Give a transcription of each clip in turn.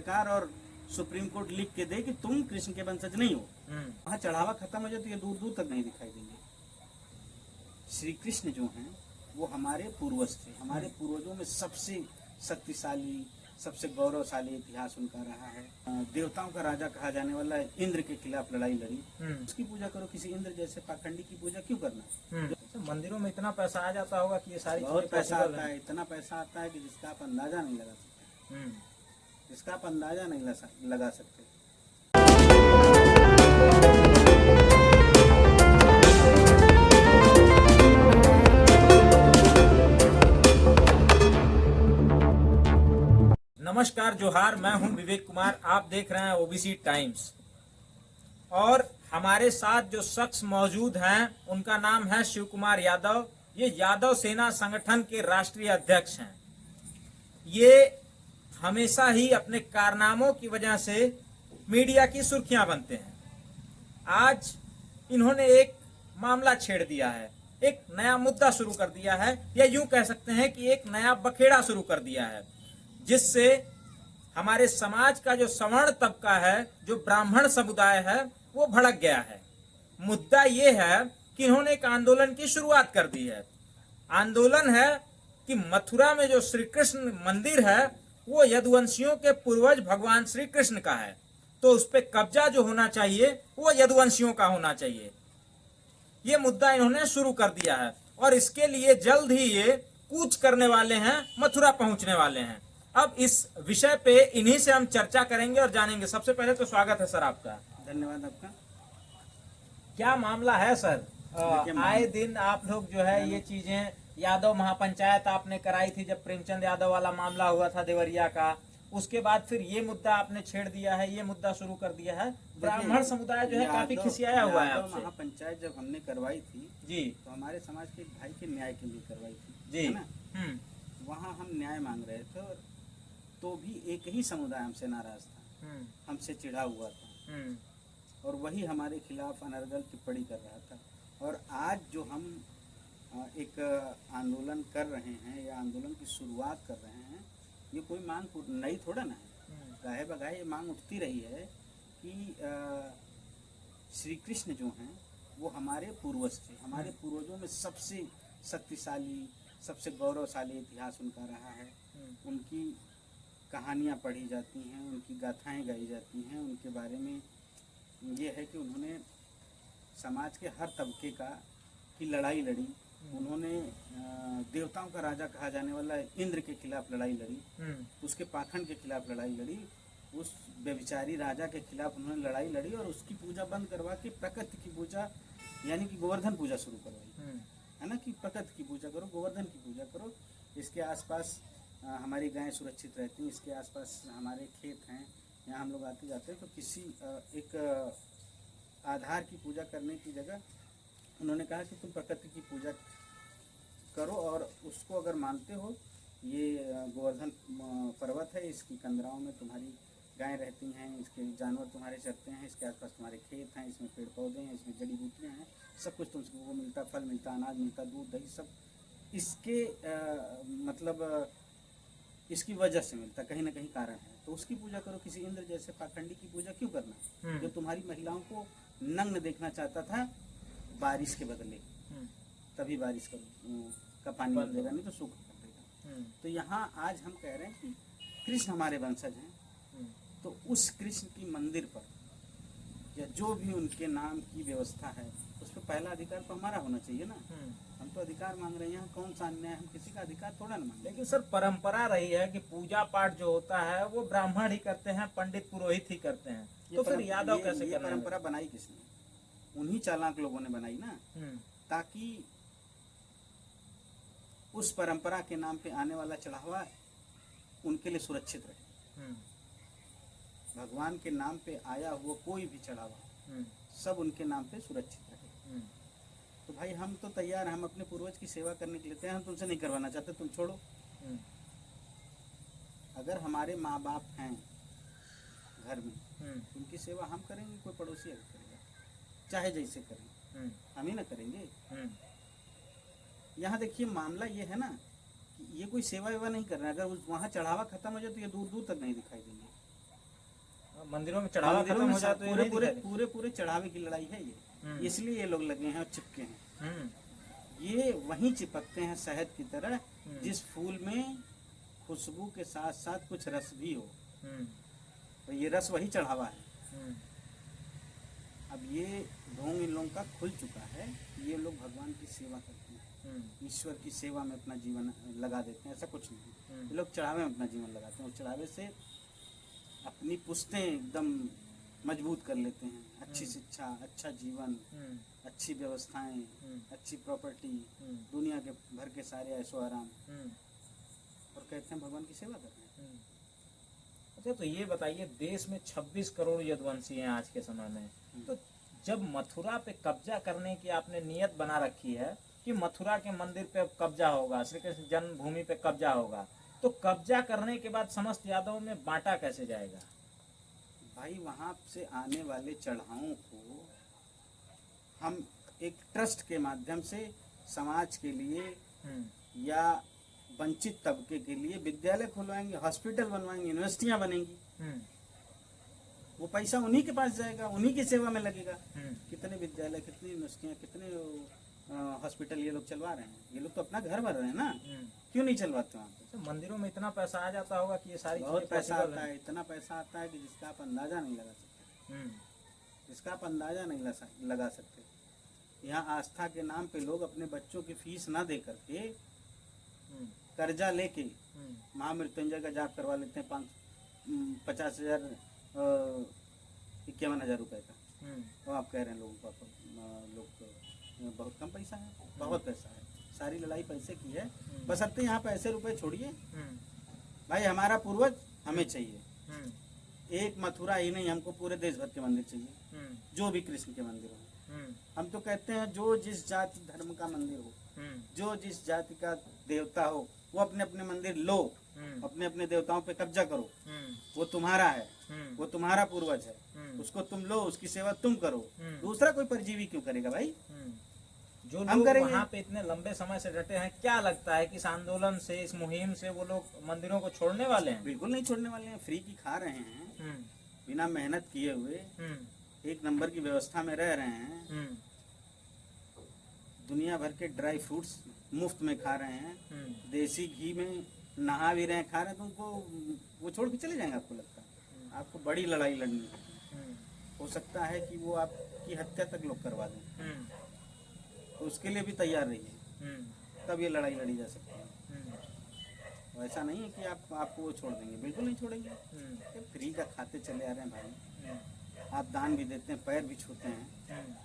सरकार और supreme court लिख के दे कि तुम कृष्ण के वंशज नहीं हो, वहाँ चढ़ावा खत्म हो जाए तो ये दूर दूर तक नहीं दिखाई देंगे। श्री कृष्ण जो हैं वो हमारे पूर्वज थे, हमारे पूर्वजों में सबसे शक्तिशाली, सबसे गौरवशाली इतिहास उनका रहा है। देवताओं का राजा कहा जाने वाला इंद्र के खिलाफ लड़ाई लड़ी, उसकी पूजा करो। किसी इंद्र जैसे पाखंडी की पूजा क्यों करना? मंदिरों में इतना पैसा आ जाता होगा कि ये सारी बहुत पैसा आता है, इतना पैसा आता है कि जिसका आप अंदाजा नहीं लगा सकते, जिसका आप अंदाजा नहीं लगा सकते। नमस्कार, जोहार। मैं हूं विवेक कुमार, आप देख रहे हैं ओबीसी टाइम्स। और हमारे साथ जो शख्स मौजूद हैं उनका नाम है शिव कुमार यादव। ये यादव सेना संगठन के राष्ट्रीय अध्यक्ष हैं। ये हमेशा ही अपने कारनामों की वजह से मीडिया की सुर्खियां बनते हैं। आज इन्होंने एक मामला छेड़ दिया है, एक नया मुद्दा शुरू कर दिया है, या यूं कह सकते हैं कि एक नया बखेड़ा शुरू कर दिया है, जिससे हमारे समाज का जो सवर्ण तबका है, जो ब्राह्मण समुदाय है, वो भड़क गया है। मुद्दा ये है कि इन्होंने एक आंदोलन की शुरुआत कर दी है। आंदोलन है कि मथुरा में जो श्री कृष्ण मंदिर है वो यदुवंशियों के पूर्वज भगवान श्री कृष्ण का है, तो उस पर कब्जा जो होना चाहिए वो यदुवंशियों का होना चाहिए। ये मुद्दा इन्होंने शुरू कर दिया है और इसके लिए जल्द ही ये कूच करने वाले हैं, मथुरा पहुंचने वाले हैं। अब इस विषय पे इन्हीं से हम चर्चा करेंगे और जानेंगे। सबसे पहले तो स्वागत है सर आपका। धन्यवाद आपका। क्या मामला है सर? आए दिन आप लोग जो है ये चीजें, यादव महापंचायत आपने कराई थी जब प्रेमचंद यादव वाला मामला हुआ था देवरिया का, उसके बाद फिर ये मुद्दा आपने छेड़ दिया है, ये मुद्दा शुरू कर दिया है। ब्राह्मण समुदाय जो है काफी खिसियाया हुआ है आपसे। महापंचायत जब हमने करवाई थी जी, तो हमारे समाज के एक भाई के न्याय के लिए करवाई थी जी, है ना। वहाँ हम न्याय मांग रहे थे और तो भी एक ही समुदाय हमसे नाराज था, हमसे चिढ़ा हुआ था और वही हमारे खिलाफ अनर्गल टिप्पणी कर रहा था। और आज जो हम एक आंदोलन कर रहे हैं या आंदोलन की शुरुआत कर रहे हैं, ये कोई मांग नई थोड़ा ना है। गाहे बगाहे ये मांग उठती रही है कि श्री कृष्ण जो हैं वो हमारे पूर्वज थे, हमारे पूर्वजों में सबसे शक्तिशाली, सबसे गौरवशाली इतिहास उनका रहा है। उनकी कहानियाँ पढ़ी जाती हैं, उनकी गाथाएं गाई जाती हैं। उनके बारे में ये है कि उन्होंने समाज के हर तबके की लड़ाई लड़ी। उन्होंने देवताओं का राजा कहा जाने वाला इंद्र के खिलाफ लड़ाई लड़ी, उसके पाखंड के खिलाफ लड़ाई लड़ी, उस व्यभिचारी राजा के खिलाफ उन्होंने लड़ाई लड़ी और उसकी पूजा बंद करवा के प्रकृति की पूजा यानी कि गोवर्धन पूजा शुरू करवाई, है ना। कि प्रकृति की पूजा करो, गोवर्धन की पूजा करो। इसके आसपास हमारी गायें सुरक्षित रहती हैं, इसके आसपास हमारे खेत हैं, यहाँ हम लोग आते जाते हैं। तो किसी एक आधार की पूजा करने की जगह उन्होंने कहा कि तुम प्रकृति की पूजा करो और उसको अगर मानते हो, ये गोवर्धन पर्वत है, इसकी कंदराओं में तुम्हारी गायें रहती हैं, इसके जानवर तुम्हारे चरते हैं, इसके आसपास तुम्हारे खेत हैं, इसमें पेड़ पौधे हैं, इसमें जड़ी बूटियाँ हैं, सब कुछ तुमको मिलता, फल मिलता, अनाज मिलता, दूध दही सब इसके मतलब इसकी वजह से मिलता, कहीं ना कहीं कारण है। तो उसकी पूजा करो। किसी इंद्र जैसे पाखंडी की पूजा क्यों करना, जो तुम्हारी महिलाओं को नग्न देखना चाहता था बारिश के बदले, तभी बारिश का पानी मिल देगा, नहीं तो सूख कर देगा। तो यहाँ आज हम कह रहे हैं कि कृष्ण हमारे वंशज हैं, तो उस कृष्ण की मंदिर पर या जो भी उनके नाम की व्यवस्था है उस पर पहला अधिकार तो हमारा होना चाहिए ना। हम तो अधिकार मांग रहे हैं, यहाँ कौन सा अन्याय, हम किसी का अधिकार थोड़ा ना मांग। लेकिन सर परंपरा रही है कि पूजा पाठ जो होता है वो ब्राह्मण ही करते हैं, पंडित पुरोहित ही करते हैं, तो फिर यादव कैसे करना? ये परंपरा बनाई किसने? उन्हीं चालाक लोगों ने बनाई ना, ताकि उस परंपरा के नाम पे आने वाला चढ़ावा उनके लिए सुरक्षित रहे। भगवान के नाम पे आया हुआ कोई भी चढ़ावा सब उनके नाम पे सुरक्षित रहे। तो भाई हम तो तैयार हैं, हम अपने पूर्वज की सेवा करने के लिए तैयार हैं, हम तुमसे नहीं करवाना चाहते, तुम छोड़ो। अगर हमारे माँ बाप हैं घर में, उनकी सेवा हम करेंगे, कोई पड़ोसी अगर करेगा, चाहे जैसे करें, हम ही ना करेंगे। यहाँ देखिए मामला ये है ना कि ये कोई सेवा वेवा नहीं कर रहा है। अगर वहाँ चढ़ावा खत्म हो जाए तो ये दूर दूर तक नहीं दिखाई देंगे। मंदिरों में चढ़ावा मंदिरों खत्म में हो जाए तो ये पूरे नहीं पूरे दिखाई पूरे पूरे चढ़ावे की लड़ाई है ये, इसलिए ये लोग लगे हैं और चिपके हैं। हम्म, ये वहीं चिपकते हैं शहद की तरह, जिस फूल में खुशबू के साथ साथ कुछ रस भी हो, हम्म, तो ये रस वही चढ़ावा है। हम्म, अब ये ढोंग इन लोगों का खुल चुका है, ये लोग भगवान की सेवा करते हैं, ईश्वर की सेवा में अपना जीवन लगा देते हैं, ऐसा कुछ नहीं। ये लोग चढ़ावे में अपना जीवन लगाते हैं और चढ़ावे से अपनी पुश्तें एकदम मजबूत कर लेते हैं। अच्छी शिक्षा, अच्छा जीवन, अच्छी व्यवस्थाएं, अच्छी प्रॉपर्टी, दुनिया के भर के सारे ऐशो आराम, और कहते हैं भगवान की सेवा कर रहे हैं। अच्छा, तो ये बताइए, देश में 26 करोड़ यदुवंशी हैं आज के समय में, तो जब मथुरा पे कब्जा करने की आपने नियत बना रखी है कि मथुरा के मंदिर पे कब्जा होगा, श्री कृष्ण जन्मभूमि पे कब्जा होगा, तो कब्जा करने के बाद समस्त यादवों में बांटा कैसे जाएगा? भाई वहां से आने वाले चढ़ाओं को हम एक ट्रस्ट के माध्यम से समाज के लिए या वंचित तबके के लिए विद्यालय खुलवाएंगे, हॉस्पिटल बनवाएंगे, यूनिवर्सिटियां बनेंगी। वो पैसा उन्हीं के पास जाएगा, उन्हीं की सेवा में लगेगा। कितने विद्यालय, कितनी यूनिवर्सिटियां, कितने हॉस्पिटल ये लोग चलवा रहे हैं। ये लोग तो अपना घर भर रहे हैं ना, क्यों नहीं चलवाते वहाँ पे? तो मंदिरों में इतना पैसा आ जाता होगा कि ये सारी बहुत चीजें पैसा possible आता हैं। है, इतना पैसा आता है कि जिसका आप अंदाजा नहीं लगा सकते, हम्म, जिसका आप अंदाजा नहीं लगा सकते। यहाँ आस्था के नाम पे लोग अपने बच्चों की फीस ना दे करके हम्म, कर्जा लेके महामृत्युंजय का जाप करवा लेते हैं 50,000 51,000 रुपए का। तो आप कह रहे हैं लोगों को लोग बहुत कम पैसा है, बहुत पैसा है। सारी लड़ाई पैसे की है। बशर्ते यहाँ पैसे रुपए छोड़िए भाई, हमारा पूर्वज हमें चाहिए। एक मथुरा ही नहीं, हमको पूरे देश भर के मंदिर चाहिए, जो भी कृष्ण के मंदिर हो। हम तो कहते हैं जो जिस जाति धर्म का मंदिर हो, जो जिस जाति का देवता हो, वो अपने अपने मंदिर लो, अपने अपने देवताओं पे कब्जा करो। वो तुम्हारा है, वो तुम्हारा पूर्वज है, उसको तुम लो, उसकी सेवा तुम करो। दूसरा कोई परजीवी क्यों करेगा भाई? जो हम लोग करेंगे। वहाँ पे इतने लंबे समय से डटे हैं, क्या लगता है कि इस आंदोलन से, इस मुहिम से वो लोग मंदिरों को छोड़ने वाले हैं? बिल्कुल नहीं छोड़ने वाले हैं। फ्री की खा रहे हैं, बिना मेहनत किए हुए, एक नंबर की व्यवस्था में रह रहे हैं, दुनिया भर के ड्राई फ्रूट्स मुफ्त में खा रहे हैं, देसी घी में नहा भी रहे हैं, खा रहे हैं। तो उनको वो छोड़ के चले जाएंगे? आपको लगता है? आपको बड़ी लड़ाई लड़नी है, हो सकता है कि वो आपकी हत्या तक लोग करवा दें, तो उसके लिए भी तैयार रहिए, तब ये लड़ाई लड़ी जा सकती है। तो ऐसा नहीं है कि आपको वो छोड़ देंगे, बिल्कुल नहीं छोड़ेंगे। ये फ्री का खाते चले आ रहे हैं भाई। आप दान भी देते हैं, पैर भी छूते हैं,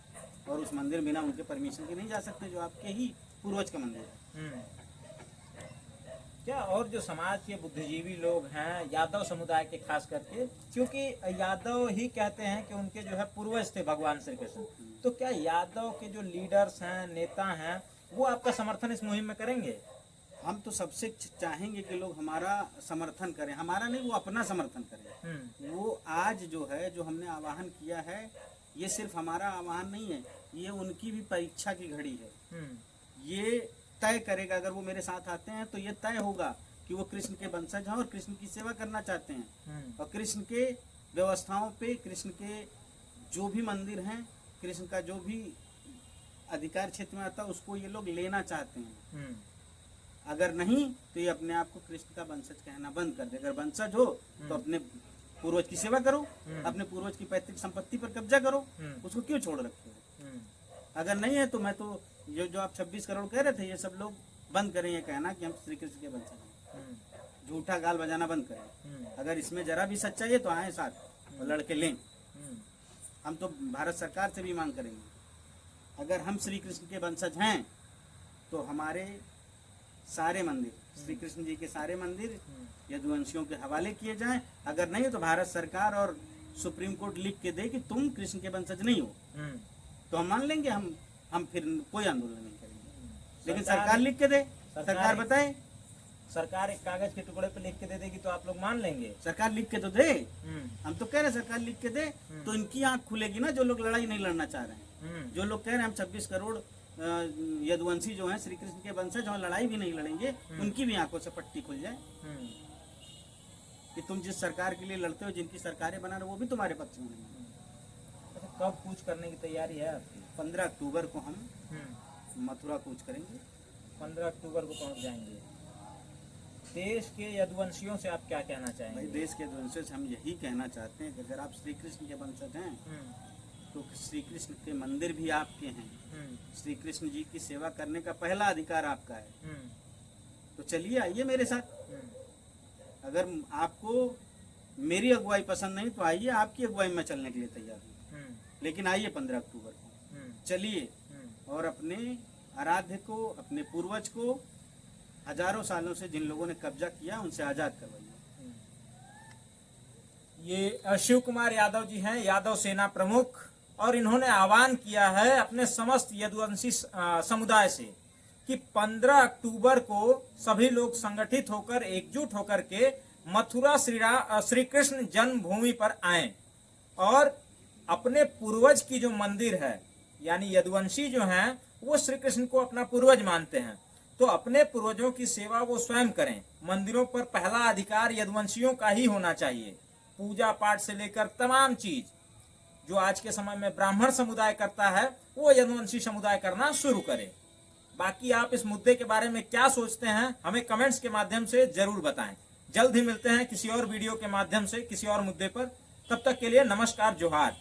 और उस मंदिर बिना उनके परमिशन के नहीं जा सकते, जो आपके ही पूर्वज का मंदिर है। क्या और जो समाज के बुद्धिजीवी लोग हैं, यादव समुदाय के खास करके, क्योंकि यादव ही कहते हैं कि उनके जो है पूर्वज थे भगवान श्री कृष्ण, तो क्या यादव के जो लीडर्स हैं, नेता हैं, वो आपका समर्थन इस मुहिम में करेंगे? हम तो सबसे चाहेंगे कि लोग हमारा समर्थन करें, हमारा नहीं, वो अपना समर्थन करें। वो आज जो है, जो हमने आह्वान किया है, ये सिर्फ हमारा आह्वान नहीं है, ये उनकी भी परीक्षा की घड़ी है। ये तय करेगा, अगर वो मेरे साथ आते हैं तो ये तय होगा कि वो कृष्ण के वंशज हैं और कृष्ण की सेवा करना चाहते हैं, और कृष्ण के व्यवस्थाओं पे, कृष्ण के जो भी मंदिर हैं, कृष्ण का जो भी अधिकार क्षेत्र में आता है, उसको ये लोग लेना चाहते हैं। अगर नहीं तो ये अपने आप को कृष्ण का वंशज कहना बंद कर दे। अगर वंशज हो तो अपने पूर्वज की सेवा करो, अपने पूर्वज की पैतृक संपत्ति पर कब्जा करो, उसको क्यों छोड़ रखे हो? अगर नहीं है तो मैं तो जो आप 26 करोड़ कह रहे थे, ये सब लोग बंद करें ये कहना कि हम श्री कृष्ण के वंशज हैं। झूठा गाल बजाना बंद करें। अगर इसमें जरा भी सच्चाई है तो आए साथ और लड़के लें। हम तो भारत सरकार से भी मांग करेंगे, अगर हम श्री कृष्ण के वंशज हैं तो हमारे सारे मंदिर, श्री कृष्ण जी के सारे मंदिर यदुवंशियों के हवाले किए जाएं। अगर नहीं तो भारत सरकार और सुप्रीम कोर्ट लिख के दे कि तुम कृष्ण के वंशज नहीं हो, तो हम मान लेंगे, हम फिर कोई आंदोलन नहीं करेंगे। लेकिन सरकार लिख के दे, सरकार बताए, सरकार एक कागज के टुकड़े पे लिख के दे देगी तो आप लोग मान लेंगे? सरकार लिख के तो दे। हम तो कह रहे हैं सरकार लिख के दे, तो इनकी आंख खुलेगी ना, जो लोग लड़ाई नहीं लड़ना चाह रहे हैं। जो लोग कह रहे हैं हम 26 करोड़ यदुवंशी जो हैं श्री कृष्ण के वंशज, जो लड़ाई भी नहीं लड़ेंगे, उनकी भी आंखों से पट्टी खुल जाए। कि तुम जिस सरकार के लिए लड़ते हो, जिनकी सरकारें बना रहे हो, वो भी तुम्हारे पक्ष में नहीं है। अच्छा, कब कूच करने की तैयारी है आपकी? 15 अक्टूबर को हम मथुरा कूच करेंगे। 15 अक्टूबर को पहुंच जाएंगे। देश के यदुवंशियों से आप क्या कहना भाई, चाहेंगे? देश के वंशज हम यही कहना चाहते हैं कि अगर आप श्री कृष्ण के वंशज हैं तो श्री कृष्ण के मंदिर भी आपके हैं। श्री कृष्ण जी की सेवा करने का पहला अधिकार आपका है। तो चलिए, आइए मेरे साथ। अगर आपको मेरी अगुवाई पसंद नहीं तो आइए, आपकी अगुवाई में चलने के लिए तैयार हूँ। लेकिन आइए 15 अक्टूबर को, चलिए और अपने आराध्य को, अपने पूर्वज को, हजारों सालों से जिन लोगों ने कब्जा किया उनसे आजाद करवाइए। ये शिव कुमार यादव जी हैं, यादव सेना प्रमुख, और इन्होंने आह्वान किया है अपने समस्त यदुवंशी समुदाय से कि 15 अक्टूबर को सभी लोग संगठित होकर, एकजुट होकर के मथुरा श्री कृष्ण जन्मभूमि पर आएं और अपने पूर्वज की जो मंदिर है, यानी यदुवंशी जो हैं वो श्री कृष्ण को अपना पूर्वज मानते हैं, तो अपने पूर्वजों की सेवा वो स्वयं करें। मंदिरों पर पहला अधिकार यदुवंशियों का ही होना चाहिए। पूजा पाठ से लेकर तमाम चीज जो आज के समय में ब्राह्मण समुदाय करता है, वो यदुवंशी समुदाय करना शुरू करे। बाकी आप इस मुद्दे के बारे में क्या सोचते हैं, हमें कमेंट्स के माध्यम से जरूर बताएं। जल्द ही मिलते हैं किसी और वीडियो के माध्यम से, किसी और मुद्दे पर। तब तक के लिए नमस्कार, जोहार।